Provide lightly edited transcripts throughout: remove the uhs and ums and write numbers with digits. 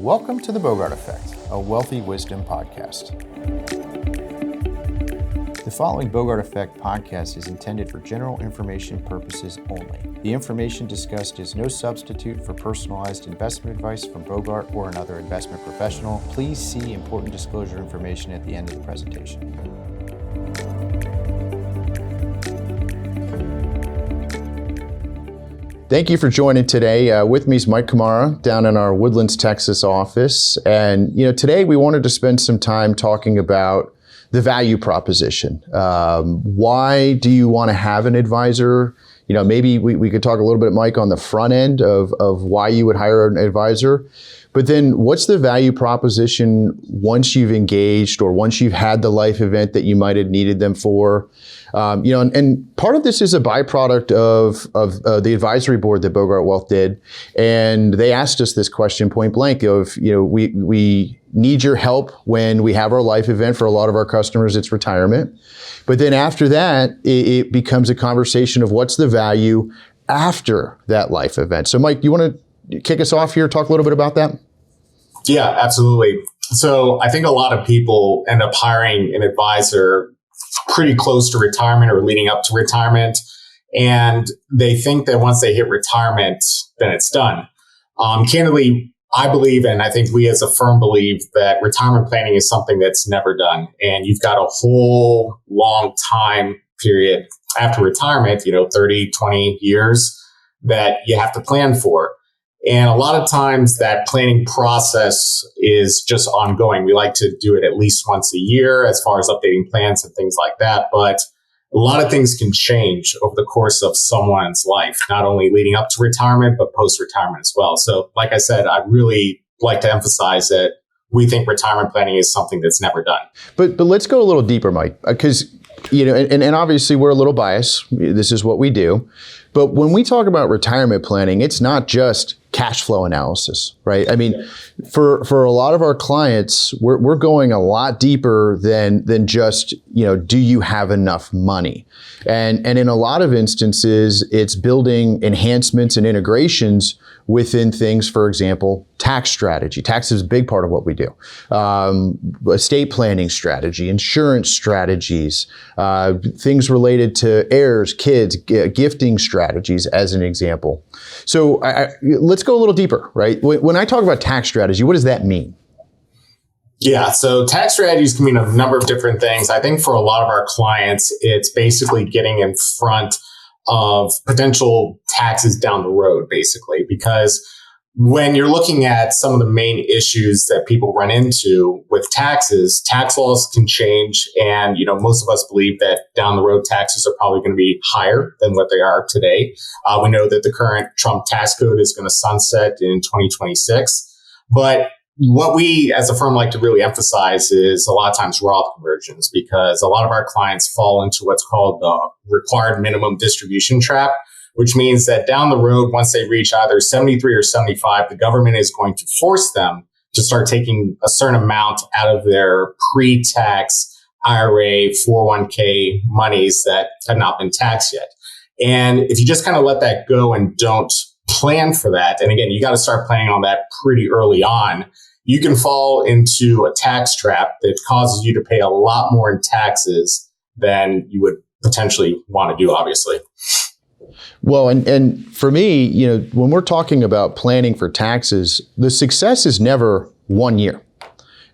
Welcome to the Bogart Effect, a wealthy wisdom podcast. The following Bogart Effect podcast is intended for general information purposes only. The information discussed is no substitute for personalized investment advice from Bogart or another investment professional. Please see important disclosure information at the end of the presentation. Thank you for joining today. With me is Mike Camara down in our Woodlands, Texas office. And, today we wanted to spend some time talking about the value proposition. Why do you want to have an advisor? Maybe we could talk a little bit, Mike, on the front end of why you would hire an advisor. But then what's the value proposition once you've engaged or once you've had the life event that you might have needed them for? And part of this is a byproduct of the advisory board that Bogart Wealth did. And they asked us this question point blank of, we need your help when we have our life event. For a lot of our customers, it's retirement. But then after that, it becomes a conversation of what's the value after that life event. So Mike, you want to kick us off here, talk a little bit about that? Yeah, absolutely. So I think a lot of people end up hiring an advisor pretty close to retirement or leading up to retirement. And they think that once they hit retirement, then it's done. Candidly, I believe, and I think we as a firm believe, that retirement planning is something that's never done. And you've got a whole long time period after retirement, 30, 20 years that you have to plan for. And a lot of times that planning process is just ongoing. We like to do it at least once a year as far as updating plans and things like that. But a lot of things can change over the course of someone's life, not only leading up to retirement, but post-retirement as well. So like I said, I really like to emphasize that we think retirement planning is something that's never done. But let's go a little deeper, Mike, because and obviously we're a little biased. This is what we do. But when we talk about retirement planning, it's not just cash flow analysis, right? I mean, for a lot of our clients, we're going a lot deeper than just, do you have enough money? And in a lot of instances, it's building enhancements and integrations within things, for example, tax strategy. Tax is a big part of what we do. Estate planning strategy, insurance strategies, things related to heirs, kids, gifting strategies as an example. So let's go a little deeper, right? When I talk about tax strategy, what does that mean? Yeah, so tax strategies can mean a number of different things. I think for a lot of our clients, it's basically getting in front of potential taxes down the road, basically, because when you're looking at some of the main issues that people run into with taxes, tax laws can change. And, most of us believe that down the road, taxes are probably going to be higher than what they are today. We know that the current Trump tax code is going to sunset in 2026. But what we as a firm like to really emphasize is a lot of times Roth conversions, because a lot of our clients fall into what's called the required minimum distribution trap, which means that down the road, once they reach either 73 or 75, the government is going to force them to start taking a certain amount out of their pre-tax IRA, 401k monies that have not been taxed yet. And if you just kind of let that go and don't plan for that, and again, you got to start planning on that pretty early on, you can fall into a tax trap that causes you to pay a lot more in taxes than you would potentially want to do, obviously. Well, and for me, when we're talking about planning for taxes, the success is never 1 year.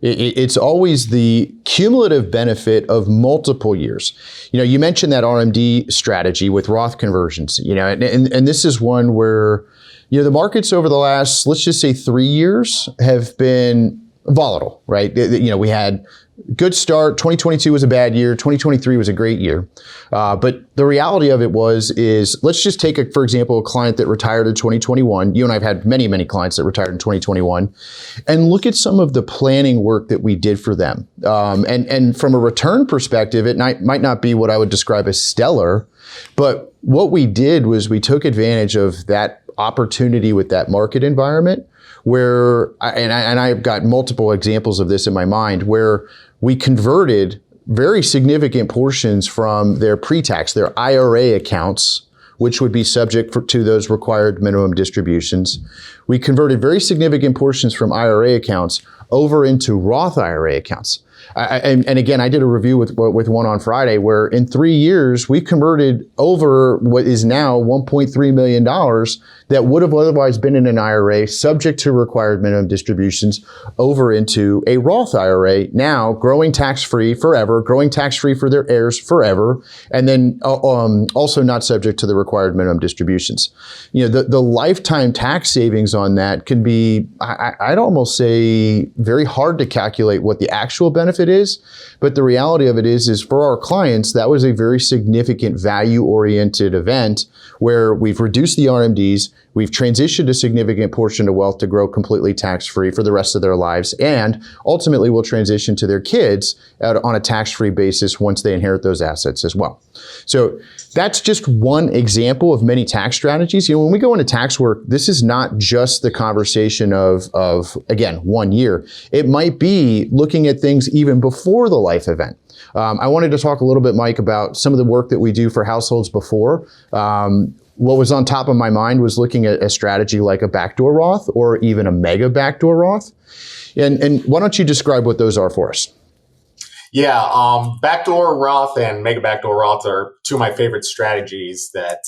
It's always the cumulative benefit of multiple years. You mentioned that RMD strategy with Roth conversions, and this is one where, the markets over the last, let's just say 3 years have been volatile, right? We had good start. 2022 was a bad year. 2023 was a great year. But the reality of it is let's just take, for example, a client that retired in 2021. You and I have had many, many clients that retired in 2021, and look at some of the planning work that we did for them. And from a return perspective, it might not be what I would describe as stellar, but what we did was we took advantage of that opportunity with that market environment where, and I've got multiple examples of this in my mind, where we converted very significant portions from their pre-tax, their IRA accounts, which would be subject to those required minimum distributions. We converted very significant portions from IRA accounts over into Roth IRA accounts. And again, I did a review with one on Friday where in 3 years, we converted over what is now $1.3 million that would have otherwise been in an IRA subject to required minimum distributions over into a Roth IRA, now growing tax-free forever, growing tax-free for their heirs forever, and then also not subject to the required minimum distributions. You know, the lifetime tax savings on that can be, I'd almost say, very hard to calculate what the actual benefit is, but the reality of it is for our clients, that was a very significant value-oriented event where we've reduced the RMDs, we've transitioned a significant portion of wealth to grow completely tax-free for the rest of their lives, and ultimately will transition to their kids on a tax-free basis once they inherit those assets as well. So that's just one example of many tax strategies. You know, when we go into tax work, this is not just the conversation of again, 1 year. It might be looking at things even before the life event. I wanted to talk a little bit, Mike, about some of the work that we do for households before. What was on top of my mind was looking at a strategy like a backdoor Roth or even a mega backdoor Roth. And why don't you describe what those are for us? Yeah, backdoor Roth and mega backdoor Roth are two of my favorite strategies that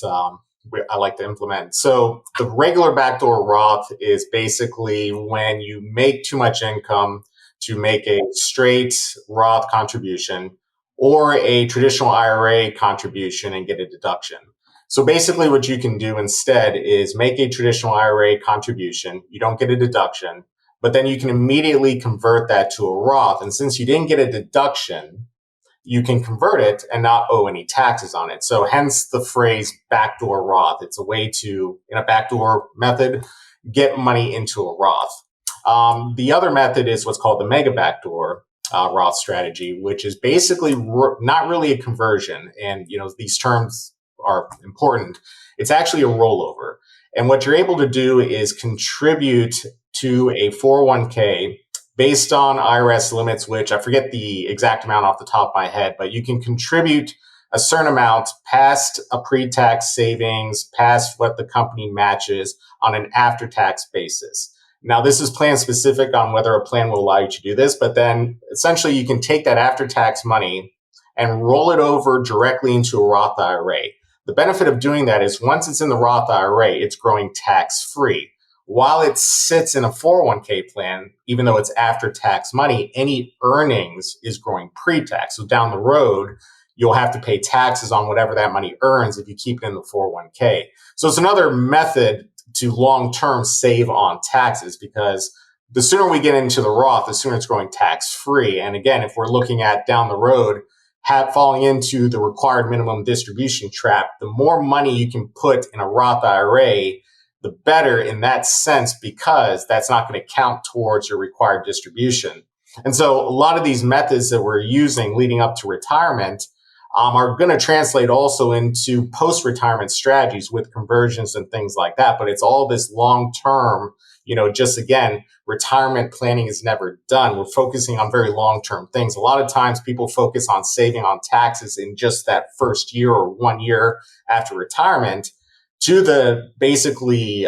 I like to implement. So the regular backdoor Roth is basically when you make too much income to make a straight Roth contribution or a traditional IRA contribution and get a deduction. So basically what you can do instead is make a traditional IRA contribution. You don't get a deduction, but then you can immediately convert that to a Roth. And since you didn't get a deduction, you can convert it and not owe any taxes on it. So hence the phrase backdoor Roth. It's a way to, in a backdoor method, get money into a Roth. The other method is what's called the mega backdoor Roth strategy, which is basically not really a conversion. And, you know, these terms are important. It's actually a rollover. And what you're able to do is contribute to a 401k based on IRS limits, which I forget the exact amount off the top of my head, but you can contribute a certain amount past a pre-tax savings, past what the company matches on an after-tax basis. Now, this is plan specific on whether a plan will allow you to do this, but then essentially you can take that after-tax money and roll it over directly into a Roth IRA. The benefit of doing that is once it's in the Roth IRA, it's growing tax-free. While it sits in a 401k plan, even though it's after-tax money, any earnings is growing pre-tax. So down the road, you'll have to pay taxes on whatever that money earns if you keep it in the 401k. So it's another method to long-term save on taxes, because the sooner we get into the Roth, the sooner it's growing tax-free. And again, if we're looking at down the road, falling into the required minimum distribution trap, the more money you can put in a Roth IRA, the better in that sense, because that's not going to count towards your required distribution. And so a lot of these methods that we're using leading up to retirement are going to translate also into post-retirement strategies with conversions and things like that. But it's all this long-term, just again, retirement planning is never done. We're focusing on very long-term things. A lot of times people focus on saving on taxes in just that first year or 1 year after retirement, to the basically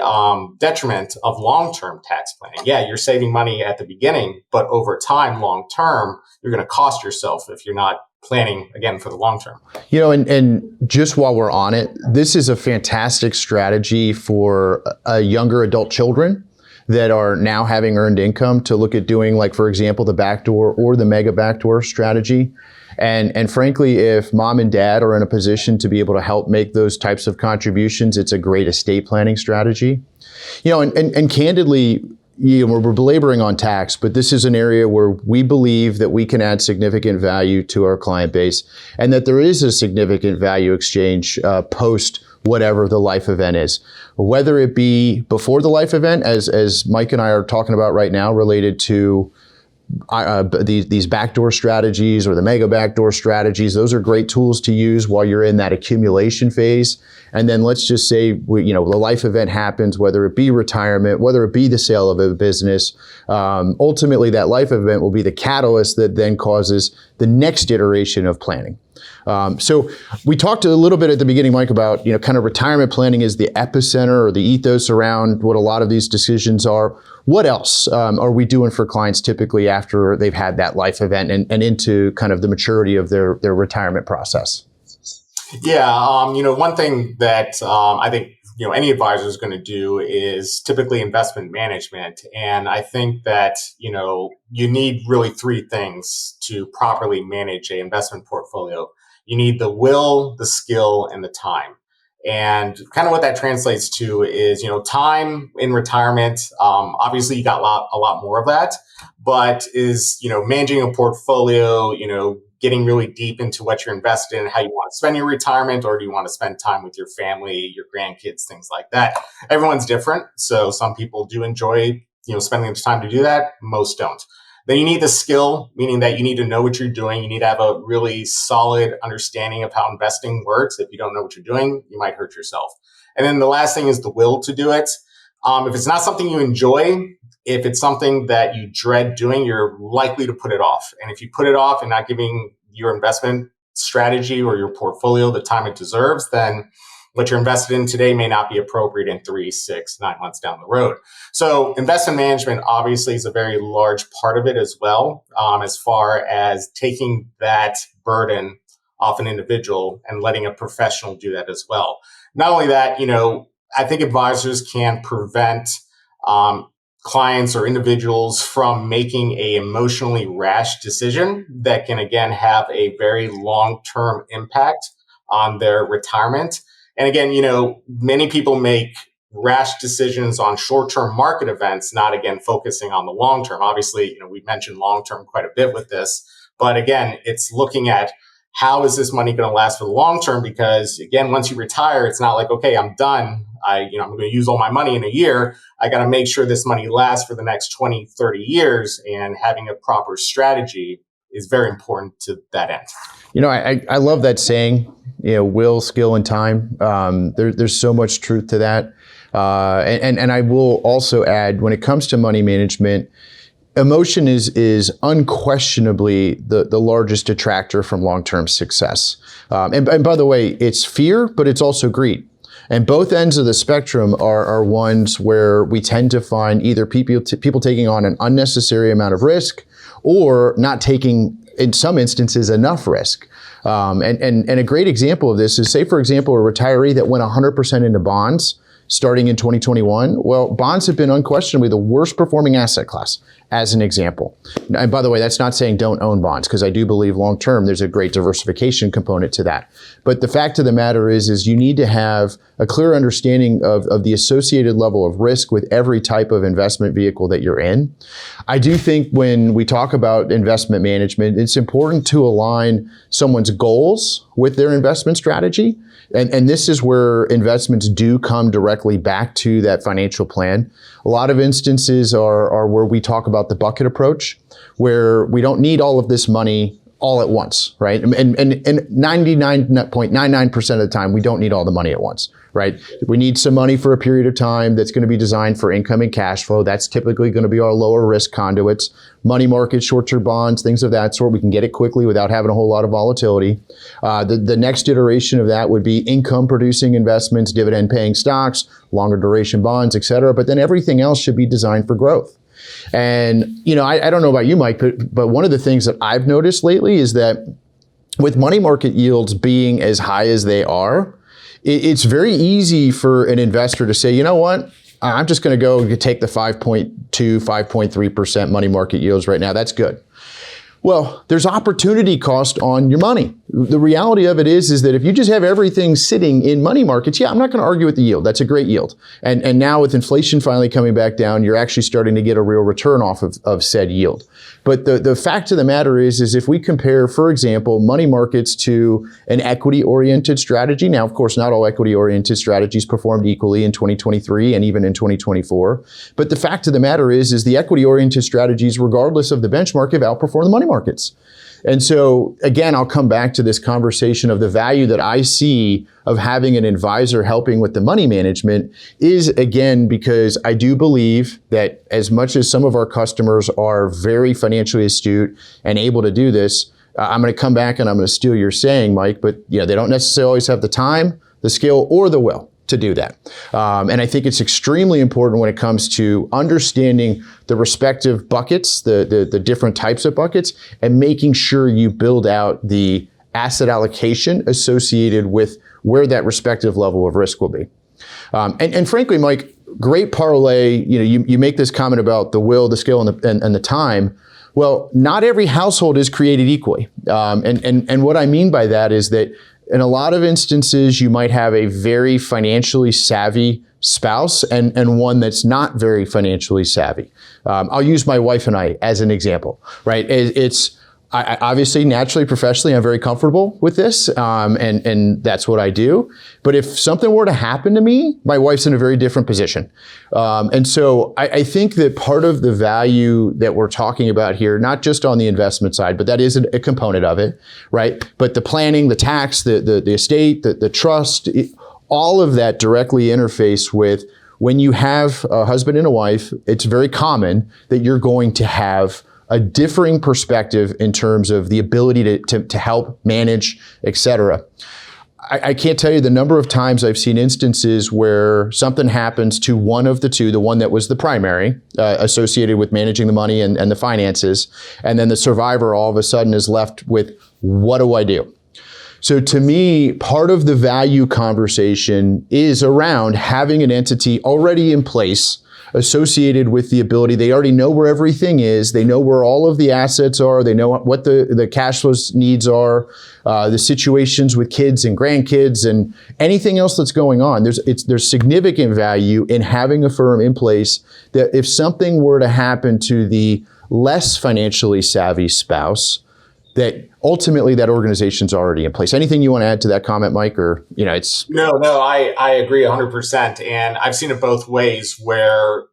detriment of long-term tax planning. Yeah, you're saving money at the beginning, but over time, long-term, you're going to cost yourself if you're not planning, again, for the long term. And just while we're on it, this is a fantastic strategy for younger adult children that are now having earned income to look at doing, like, for example, the backdoor or the mega backdoor strategy. And frankly, if mom and dad are in a position to be able to help make those types of contributions, it's a great estate planning strategy. And candidly, we're belaboring on tax, but this is an area where we believe that we can add significant value to our client base, and that there is a significant value exchange post whatever the life event is. Whether it be before the life event, as Mike and I are talking about right now, related to these backdoor strategies or the mega backdoor strategies, those are great tools to use while you're in that accumulation phase. And then let's just say, the life event happens, whether it be retirement, whether it be the sale of a business. Ultimately, that life event will be the catalyst that then causes the next iteration of planning. So we talked a little bit at the beginning, Mike, about, kind of retirement planning is the epicenter or the ethos around what a lot of these decisions are. What else are we doing for clients typically after they've had that life event and into kind of the maturity of their retirement process? Yeah, one thing that I think any advisor is going to do is typically investment management, and I think that you need really three things to properly manage an investment portfolio. You need the will, the skill, and the time. And kind of what that translates to is time in retirement. Obviously, you got a lot more of that, but is managing a portfolio, getting really deep into what you're invested in, how you want to spend your retirement, or do you want to spend time with your family, your grandkids, things like that. Everyone's different. So some people do enjoy, spending the time to do that. Most don't. Then you need the skill, meaning that you need to know what you're doing. You need to have a really solid understanding of how investing works. If you don't know what you're doing, you might hurt yourself. And then the last thing is the will to do it. If it's not something you enjoy, if it's something that you dread doing, you're likely to put it off. And if you put it off and not giving your investment strategy or your portfolio the time it deserves, then what you're invested in today may not be appropriate in 3, 6, 9 months down the road. So investment management obviously is a very large part of it as well, as far as taking that burden off an individual and letting a professional do that as well. Not only that, I think advisors can prevent clients or individuals from making a emotionally rash decision that can, again, have a very long-term impact on their retirement. And again, many people make rash decisions on short-term market events, not, again, focusing on the long-term. Obviously, we mentioned long-term quite a bit with this, but again, it's looking at how is this money going to last for the long term? Because again, once you retire, it's not like, okay, I'm done. I'm going to use all my money in a year. I got to make sure this money lasts for the next 20, 30 years, and having a proper strategy is very important to that end. I love that saying, will, skill, and time. There's so much truth to that. And I will also add, when it comes to money management, emotion is unquestionably the largest detractor from long-term success. And by the way, it's fear, but it's also greed. And both ends of the spectrum are ones where we tend to find either people taking on an unnecessary amount of risk or not taking, in some instances, enough risk. And a great example of this is, say, for example, a retiree that went 100% into bonds starting in 2021. Well, bonds have been unquestionably the worst performing asset class, as an example. And by the way, that's not saying don't own bonds, because I do believe long term there's a great diversification component to that. But the fact of the matter is you need to have a clear understanding of the associated level of risk with every type of investment vehicle that you're in. I do think when we talk about investment management, it's important to align someone's goals with their investment strategy. And this is where investments do come directly back to that financial plan. A lot of instances are where we talk about the bucket approach, where we don't need all of this money all at once, right? And 99.99% of the time, we don't need all the money at once, right? We need some money for a period of time that's going to be designed for income and cash flow. That's typically going to be our lower risk conduits, money markets, short-term bonds, things of that sort. We can get it quickly without having a whole lot of volatility. The next iteration of that would be income producing investments, dividend paying stocks, longer duration bonds, et cetera. But then everything else should be designed for growth. And, I don't know about you, Mike, but one of the things that I've noticed lately is that with money market yields being as high as they are, it's very easy for an investor to say, you know what, I'm just going to go take the 5.2, 5.3% money market yields right now. That's good. Well, there's opportunity cost on your money. The reality of it is that if you just have everything sitting in money markets, I'm not going to argue with the yield. That's a great yield. And now with inflation finally coming back down, you're actually starting to get a real return off of said yield. But the fact of the matter is if we compare, for example, money markets to an equity-oriented strategy, now, of course, not all equity-oriented strategies performed equally in 2023 and even in 2024. But the fact of the matter is the equity-oriented strategies, regardless of the benchmark, have outperformed the money markets. And so, again, I'll come back to this conversation of the value that I see of having an advisor helping with the money management is, again, because I do believe that as much as some of our customers are very financially astute and able to do this, I'm going to come back and I'm going to steal your saying, Mike, but they don't necessarily always have the time, the skill, or the will to do that. And I think it's extremely important when it comes to understanding the respective buckets, the different types of buckets, and making sure you build out the asset allocation associated with where that respective level of risk will be. And frankly, Mike, great parlay. You make this comment about the will, the skill, and the time. Well, not every household is created equally. And what I mean by that is that in a lot of instances, you might have a very financially savvy spouse and one that's not very financially savvy. I'll use my wife and I as an example, right? I obviously, naturally, professionally, I'm very comfortable with this, and that's what I do. But if something were to happen to me, my wife's in a very different position. And so I think that part of the value that we're talking about here, not just on the investment side, but that is a component of it, right? But the planning, the tax, the estate, the trust, all of that directly interface with when you have a husband and a wife, it's very common that you're going to have a differing perspective in terms of the ability to help manage, et cetera. I can't tell you the number of times I've seen instances where something happens to one of the two, the one that was the primary, associated with managing the money and the finances, and then the survivor all of a sudden is left with, what do I do? So to me, part of the value conversation is around having an entity already in place associated with the ability. They already know where everything is. They know where all of the assets are. They know what the cash flow needs are, the situations with kids and grandkids and anything else that's going on. There's significant value in having a firm in place that if something were to happen to the less financially savvy spouse, that ultimately that organization's already in place. Anything you want to add to that comment, Mike? Or, it's... No, I agree 100%. And I've seen it both ways where,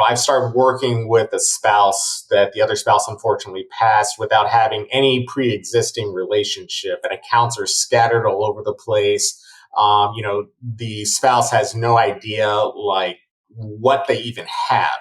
I've started working with a spouse that the other spouse unfortunately passed without having any pre-existing relationship, and accounts are scattered all over the place. The spouse has no idea like what they even have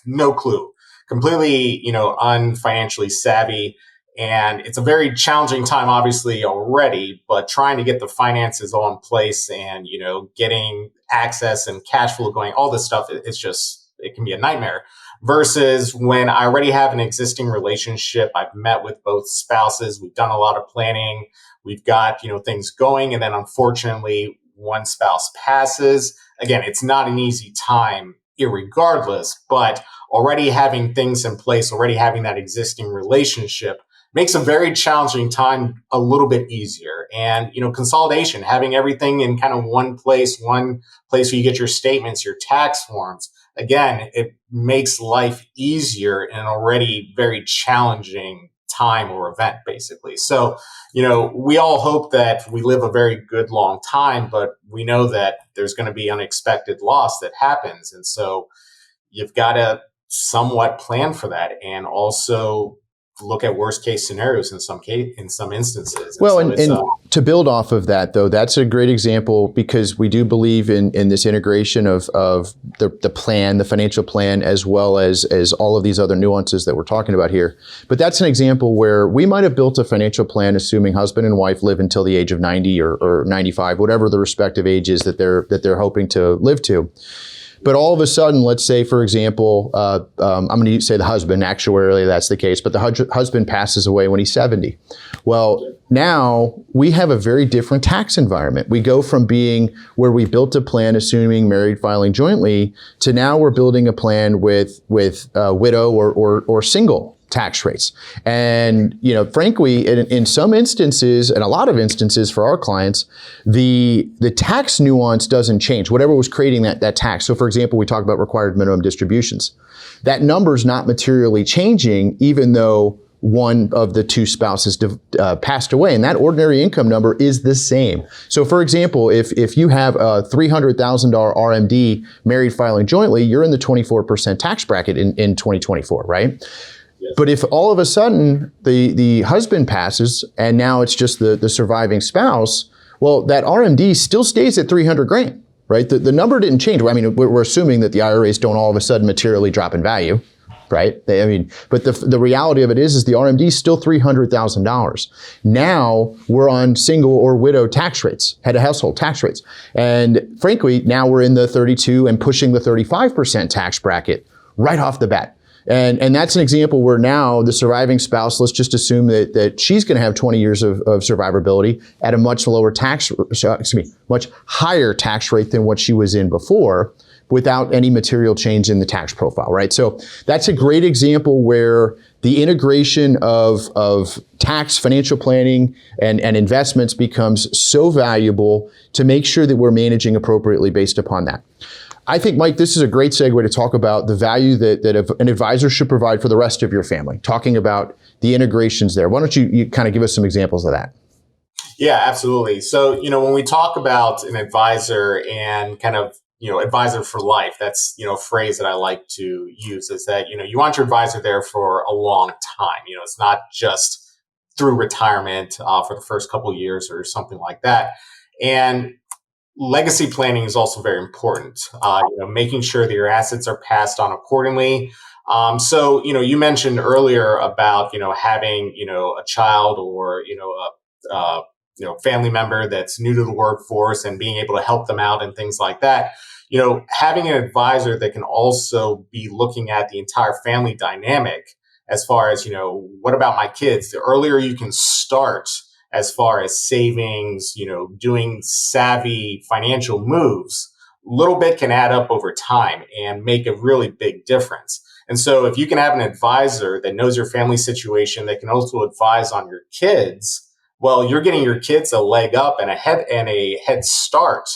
no clue, completely, unfinancially savvy. And it's a very challenging time, obviously, already, but trying to get the finances all in place and, getting access and cash flow going, all this stuff, it can be a nightmare. Versus when I already have an existing relationship, I've met with both spouses, we've done a lot of planning, we've got, things going. And then unfortunately, one spouse passes. Again, it's not an easy time irregardless, but already having things in place, already having that existing relationship makes a very challenging time a little bit easier. And, consolidation, having everything in kind of one place where you get your statements, your tax forms, again, it makes life easier in an already very challenging time or event, basically. So, we all hope that we live a very good long time, but we know that there's going to be unexpected loss that happens. And so you've got to somewhat plan for that and also look at worst case scenarios in some instances. Well, and to build off of that, though, that's a great example because we do believe in this integration of the plan, the financial plan, as well as all of these other nuances that we're talking about here. But that's an example where we might have built a financial plan assuming husband and wife live until the age of 90 or 95, whatever the respective ages that they're hoping to live to. But all of a sudden, let's say, for example, I'm going to say the husband, actuarially that's the case, but the husband passes away when he's 70. Well, now we have a very different tax environment. We go from being where we built a plan assuming married filing jointly to now we're building a plan with widow or single tax rates. And, frankly, in some instances, and a lot of instances for our clients, the tax nuance doesn't change, whatever was creating that tax. So for example, we talk about required minimum distributions. That number's not materially changing, even though one of the two spouses passed away, and that ordinary income number is the same. So for example, if you have a $300,000 RMD married filing jointly, you're in the 24% tax bracket in 2024, right? But if all of a sudden the husband passes and now it's just the surviving spouse, well, that RMD still stays at $300,000, right? The number didn't change. I mean, we're assuming that the IRAs don't all of a sudden materially drop in value, right? But the reality of it is the RMD is still $300,000. Now we're on single or widow tax rates, head of household tax rates. And frankly, now we're in the 32 and pushing the 35% tax bracket right off the bat. And that's an example where now the surviving spouse, let's just assume that she's going to have 20 years of survivability at a much much higher tax rate than what she was in before, without any material change in the tax profile, right? So that's a great example where the integration of tax, financial planning, and investments becomes so valuable to make sure that we're managing appropriately based upon that. I think, Mike, this is a great segue to talk about the value that an advisor should provide for the rest of your family, talking about the integrations there. Why don't you kind of give us some examples of that? Yeah, absolutely. So, when we talk about an advisor and kind of, advisor for life, that's, a phrase that I like to use, is that, you want your advisor there for a long time. It's not just through retirement for the first couple of years or something like that. And legacy planning is also very important, making sure that your assets are passed on accordingly. So, you mentioned earlier about, having, a child or, a family member that's new to the workforce and being able to help them out and things like that. Having an advisor that can also be looking at the entire family dynamic as far as, what about my kids? The earlier you can start as far as savings, doing savvy financial moves, little bit can add up over time and make a really big difference. And so if you can have an advisor that knows your family situation, that can also advise on your kids, well, you're getting your kids a leg up and a head start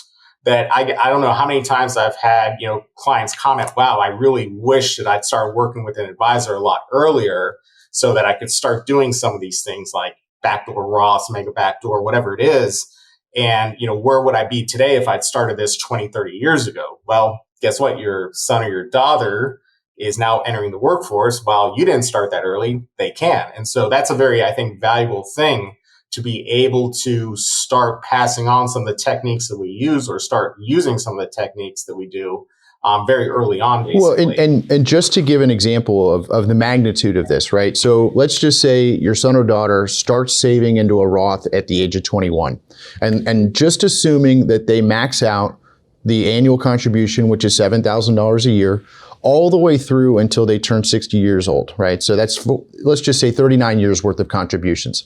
that I don't know how many times I've had, clients comment, wow, I really wish that I'd started working with an advisor a lot earlier so that I could start doing some of these things like backdoor Roths, mega backdoor, whatever it is. And, where would I be today if I'd started this 20, 30 years ago? Well, guess what? Your son or your daughter is now entering the workforce. While you didn't start that early, they can. And so that's a very, I think, valuable thing to be able to start passing on some of the techniques that we use or start using some of the techniques that we do very early on, basically. Well, and just to give an example of the magnitude of this, right? So let's just say your son or daughter starts saving into a Roth at the age of 21. And just assuming that they max out the annual contribution, which is $7,000 a year, all the way through until they turn 60 years old, right? So that's, let's just say 39 years worth of contributions.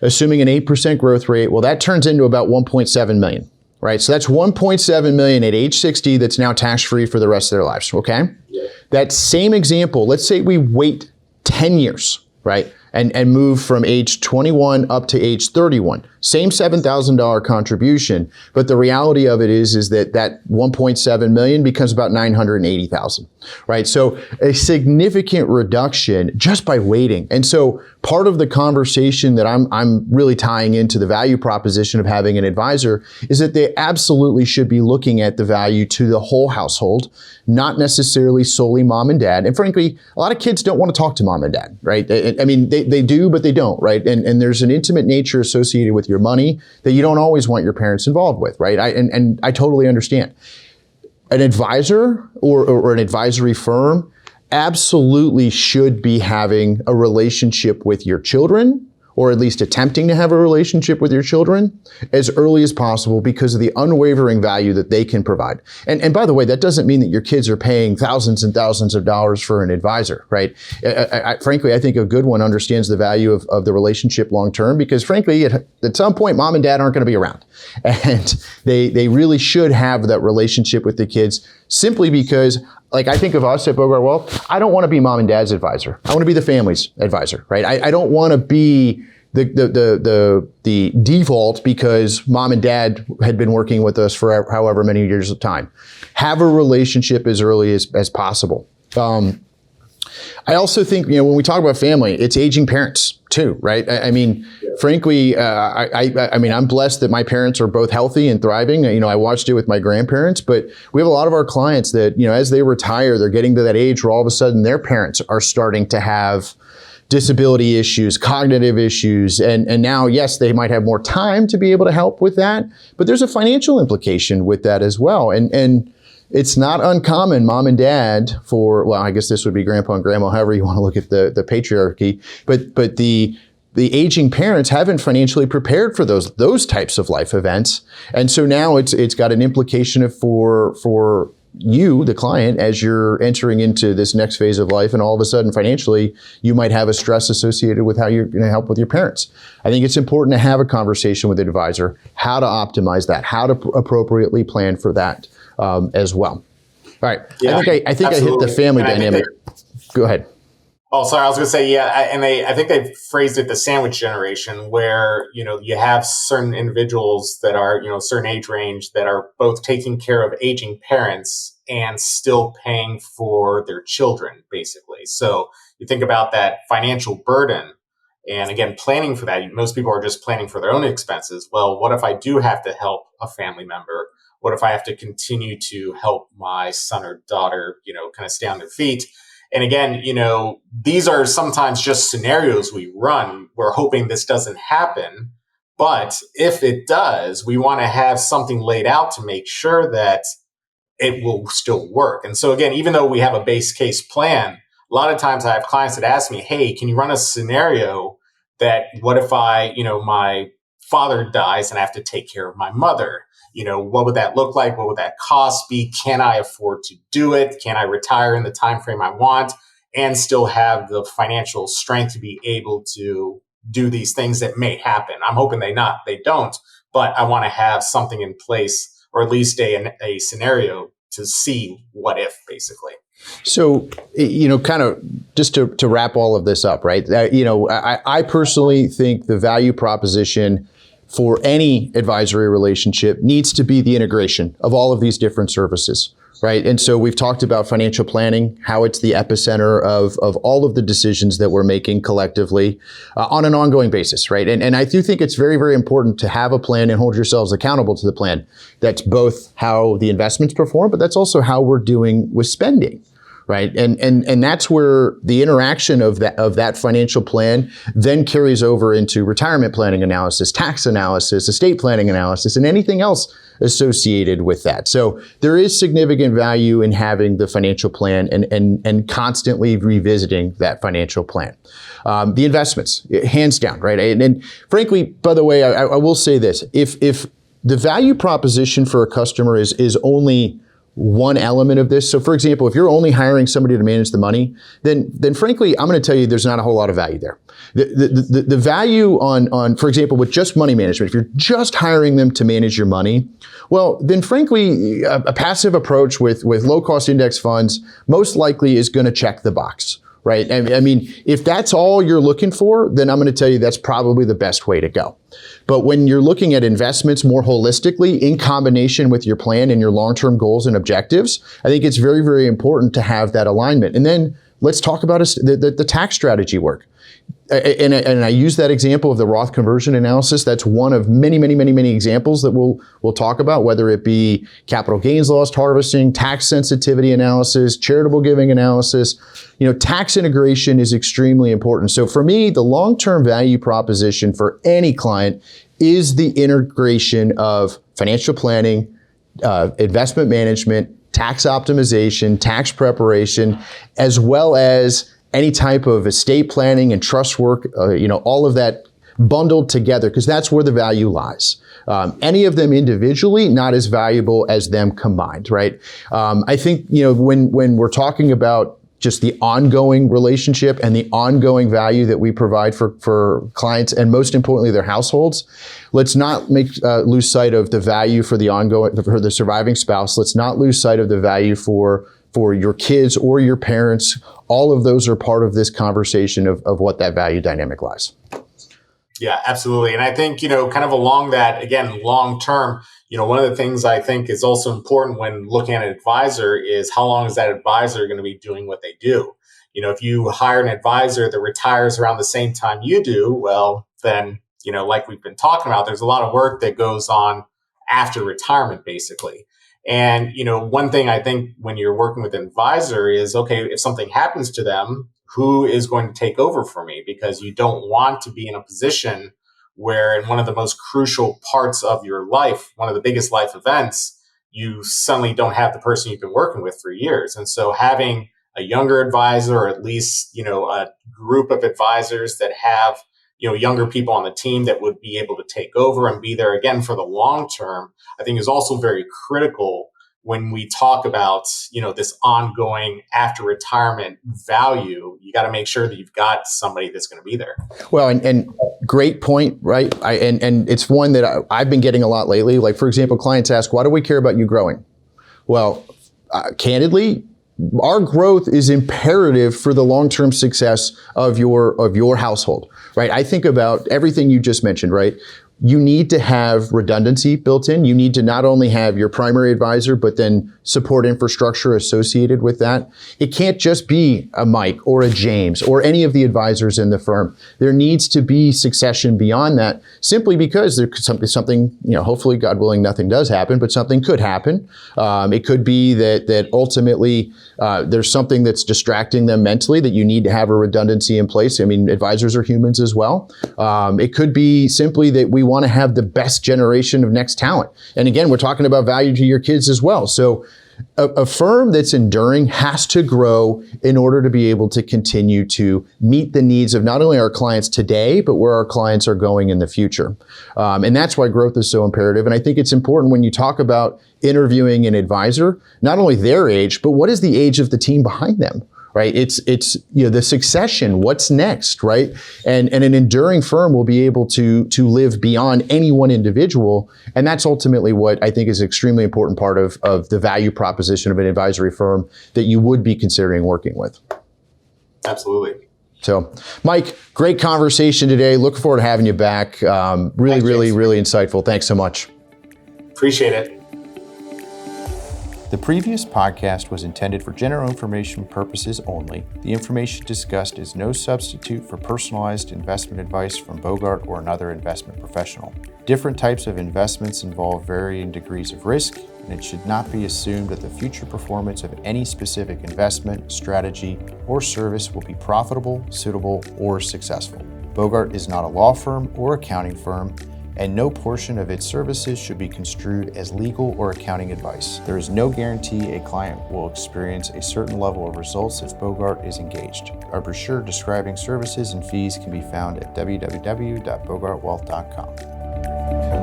Assuming an 8% growth rate, well, that turns into about 1.7 million. Right, so that's 1.7 million at age 60 that's now tax-free for the rest of their lives, okay? Yeah. That same example, let's say we wait 10 years, right? And move from age 21 up to age 31. Same $7,000 contribution, but the reality of it is that 1.7 million becomes about 980,000, right? So a significant reduction just by waiting. And so part of the conversation that I'm really tying into the value proposition of having an advisor is that they absolutely should be looking at the value to the whole household, not necessarily solely mom and dad. And frankly, a lot of kids don't want to talk to mom and dad, right? I mean, they do, but they don't, right? And there's an intimate nature associated with your money that you don't always want your parents involved with, right? And I totally understand. An advisor or an advisory firm absolutely should be having a relationship with your children, or at least attempting to have a relationship with your children as early as possible because of the unwavering value that they can provide. And by the way, that doesn't mean that your kids are paying thousands and thousands of dollars for an advisor, right? Frankly, I think a good one understands the value of the relationship long-term because frankly, at some point, mom and dad aren't going to be around. And they really should have that relationship with the kids simply because, like I think of us at Bogart Wealth, I don't want to be mom and dad's advisor. I want to be the family's advisor, right? I don't want to be the default because mom and dad had been working with us for however many years of time. Have a relationship as early as possible. I also think, when we talk about family, it's aging parents too, right? I mean, frankly, I mean, I'm blessed that my parents are both healthy and thriving. I watched it with my grandparents, but we have a lot of our clients that, as they retire, they're getting to that age where all of a sudden their parents are starting to have disability issues, cognitive issues, and now, yes, they might have more time to be able to help with that, but there's a financial implication with that as well. And it's not uncommon, mom and dad, I guess this would be grandpa and grandma, however you want to look at the patriarchy, but the aging parents haven't financially prepared for those types of life events. And so now it's got an implication for you, the client, as you're entering into this next phase of life, and all of a sudden financially, you might have a stress associated with how you're going to help with your parents. I think it's important to have a conversation with an advisor, how to optimize that, how to appropriately plan for that as well. All right. Yeah, I think I hit the family dynamic. Go ahead. Oh, sorry. I was going to say, I think they've phrased it the sandwich generation, where, you have certain individuals that are, certain age range that are both taking care of aging parents and still paying for their children, basically. So you think about that financial burden, and again, planning for that. Most people are just planning for their own expenses. Well, what if I do have to help a family member? What if I have to continue to help my son or daughter, kind of stay on their feet? And again, these are sometimes just scenarios we run. We're hoping this doesn't happen. But if it does, we want to have something laid out to make sure that it will still work. And so again, even though we have a base case plan, a lot of times I have clients that ask me, hey, can you run a scenario that what if my father dies and I have to take care of my mother? What would that look like? What would that cost be? Can I afford to do it? Can I retire in the time frame I want and still have the financial strength to be able to do these things that may happen? I'm hoping they don't, but I want to have something in place, or at least a scenario to see what if, basically. So, kind of just to wrap all of this up, right? I personally think the value proposition for any advisory relationship needs to be the integration of all of these different services, right? And so we've talked about financial planning, how it's the epicenter of all of the decisions that we're making collectively on an ongoing basis, right? And I do think it's very, very important to have a plan and hold yourselves accountable to the plan. That's both how the investments perform, but that's also how we're doing with spending. Right. And that's where the interaction of that financial plan then carries over into retirement planning analysis, tax analysis, estate planning analysis, and anything else associated with that. So there is significant value in having the financial plan and constantly revisiting that financial plan. The investments, hands down, right? And frankly, by the way, I will say this. If the value proposition for a customer is only one element of this. So for example, if you're only hiring somebody to manage the money, then frankly, I'm going to tell you there's not a whole lot of value there. The value on, for example, with just money management, if you're just hiring them to manage your money, well, then frankly, a passive approach with low cost index funds most likely is going to check the box. Right? I mean, if that's all you're looking for, then I'm going to tell you that's probably the best way to go. But when you're looking at investments more holistically in combination with your plan and your long-term goals and objectives, I think it's very, very important to have that alignment. And then let's talk about the tax strategy work. And I use that example of the Roth conversion analysis. That's one of many, many, many, many examples that we'll talk about, whether it be capital gains loss harvesting, tax sensitivity analysis, charitable giving analysis. Tax integration is extremely important. So for me, the long-term value proposition for any client is the integration of financial planning, investment management, tax optimization, tax preparation, as well as any type of estate planning and trust work, all of that bundled together, because that's where the value lies. Any of them individually, not as valuable as them combined, right? I think, when we're talking about just the ongoing relationship and the ongoing value that we provide for clients and most importantly their households, let's not lose sight of the value for the surviving spouse. Let's not lose sight of the value for your kids or your parents. All of those are part of this conversation of what that value dynamic lies. Yeah, absolutely. And I think, kind of along that, again, long term, one of the things I think is also important when looking at an advisor is how long is that advisor going to be doing what they do? If you hire an advisor that retires around the same time you do, well, then, like we've been talking about, there's a lot of work that goes on after retirement, basically. And, one thing I think when you're working with an advisor is, okay, if something happens to them, who is going to take over for me? Because you don't want to be in a position where in one of the most crucial parts of your life, one of the biggest life events, you suddenly don't have the person you've been working with for years. And so having a younger advisor, or at least, a group of advisors that have, younger people on the team that would be able to take over and be there again for the long term, I think is also very critical when we talk about, this ongoing after retirement value. You got to make sure that you've got somebody that's going to be there. Well, and great point, right? And it's one that I've been getting a lot lately. Like, for example, clients ask, why do we care about you growing? Well, candidly, our growth is imperative for the long-term success of your household, right? I think about everything you just mentioned, right? You need to have redundancy built in. You need to not only have your primary advisor, but then support infrastructure associated with that. It can't just be a Mike or a James or any of the advisors in the firm. There needs to be succession beyond that, simply because there's something, hopefully, God willing, nothing does happen, but something could happen. It could be that ultimately there's something that's distracting them mentally that you need to have a redundancy in place. I mean, advisors are humans as well. It could be simply that we want to have the best generation of next talent. And again, we're talking about value to your kids as well. So a firm that's enduring has to grow in order to be able to continue to meet the needs of not only our clients today, but where our clients are going in the future. And that's why growth is so imperative. And I think it's important when you talk about interviewing an advisor, not only their age, but what is the age of the team behind them? Right? It's the succession, what's next, right? And an enduring firm will be able to live beyond any one individual. And that's ultimately what I think is an extremely important part of the value proposition of an advisory firm that you would be considering working with. Absolutely. So, Mike, great conversation today. Looking forward to having you back. Really insightful. Thanks so much. Appreciate it. The previous podcast was intended for general information purposes only. The information discussed is no substitute for personalized investment advice from Bogart or another investment professional. Different types of investments involve varying degrees of risk, and it should not be assumed that the future performance of any specific investment, strategy, or service will be profitable, suitable, or successful. Bogart is not a law firm or accounting firm, and no portion of its services should be construed as legal or accounting advice. There is no guarantee a client will experience a certain level of results if Bogart is engaged. Our brochure describing services and fees can be found at www.bogartwealth.com.